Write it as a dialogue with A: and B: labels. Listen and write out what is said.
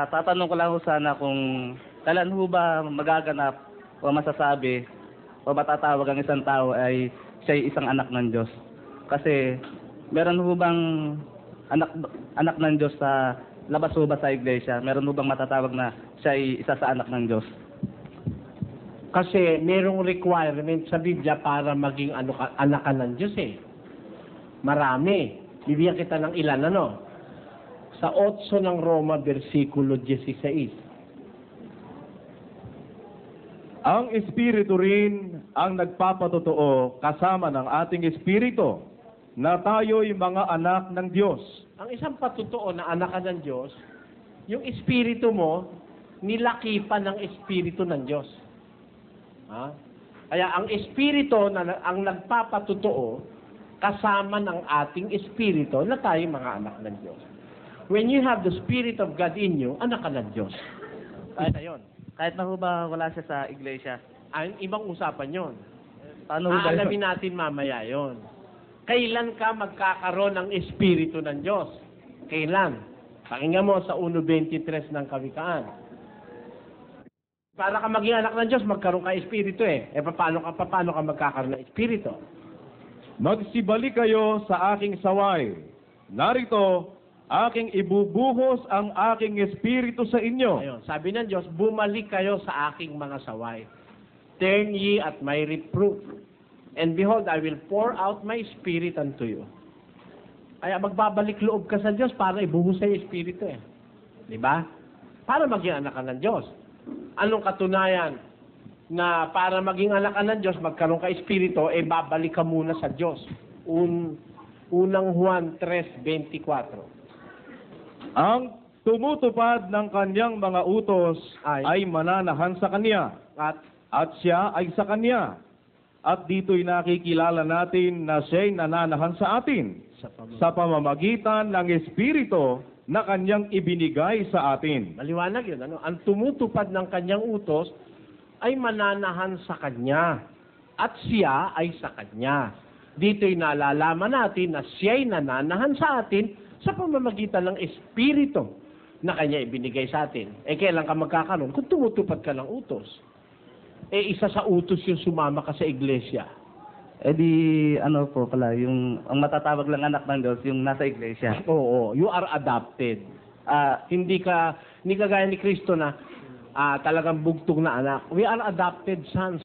A: Tatanong ko lang ho sana kung kailan ho ba magaganap o masasabi o matatawag ang isang tao ay siya'y isang anak ng Diyos. Kasi meron ho bang anak anak ng Diyos sa labas ho ba sa iglesia? Meron ho bang matatawag na siya'y isa sa anak ng Diyos?
B: Kasi merong requirement sa Biblia para maging anak ka ng Diyos eh. Marami. Bibigyan kita ng ilan, ano? Sa 8 ng Roma, versikulo 16.
C: Ang Espiritu rin ang nagpapatotoo kasama ng ating Espiritu na tayo'y mga anak ng Diyos.
B: Ang isang patotoo na anak ka ng Diyos, yung Espiritu mo, nilakipan ng Espiritu ng Diyos. Ha? Kaya ang Espiritu na ang nagpapatotoo kasama ng ating Espiritu na tayo mga anak ng Diyos. When you have the Spirit of God in you, anak ka ng Diyos. Kaya yun.
A: Kahit na ho ba wala siya sa iglesia?
B: Ang ibang usapan yon.
A: Paano ho ba yun?
B: Aalamin natin mamaya yon. Kailan ka magkakaroon ng Espiritu ng Diyos? Kailan? Pakinggan mo sa 1.23 ng Kawikaan. Para ka maging anak ng Diyos, magkaroon ka Espiritu eh. Paano ka magkakaroon ng Espiritu?
C: Magsibalik kayo sa aking saway. Narito, aking ibubuhos ang aking Espiritu sa inyo.
B: Ayun, sabi ng Diyos, bumalik kayo sa aking mga saway. Turn ye at my reproof. And behold, I will pour out my Spirit unto you. Kaya magbabalik loob ka sa Diyos para ibuhos sa Espiritu eh. Di ba? Para maging anak ka ng Diyos. Anong katunayan na para maging anak ka ng Diyos, magkaroon ka Espiritu, babalik ka muna sa Diyos. Unang Juan 3:24.
C: Ang tumutupad ng kanyang mga utos ay mananahan sa kanya, at siya ay sa kanya. At dito'y nakikilala natin na siya'y nananahan sa atin sa pamamagitan ng Espiritu na kanyang ibinigay sa atin.
B: Maliwanag yun. Ano? Ang tumutupad ng kanyang utos ay mananahan sa kanya, at siya ay sa kanya. Dito'y nalalaman natin na siya'y nananahan sa atin sa pamamagitan ng Espiritu na kanya ibinigay sa atin. Kailan ka magkakaroon? Kung tumutupad ka ng utos. Isa sa utos yung sumama ka sa iglesia.
A: Ano po pala, ang matatawag lang anak ng Diyos, yung nasa iglesia.
B: Oo, you are adopted. Hindi ka gaya ni Kristo na talagang bugtong na anak. We are adopted sons.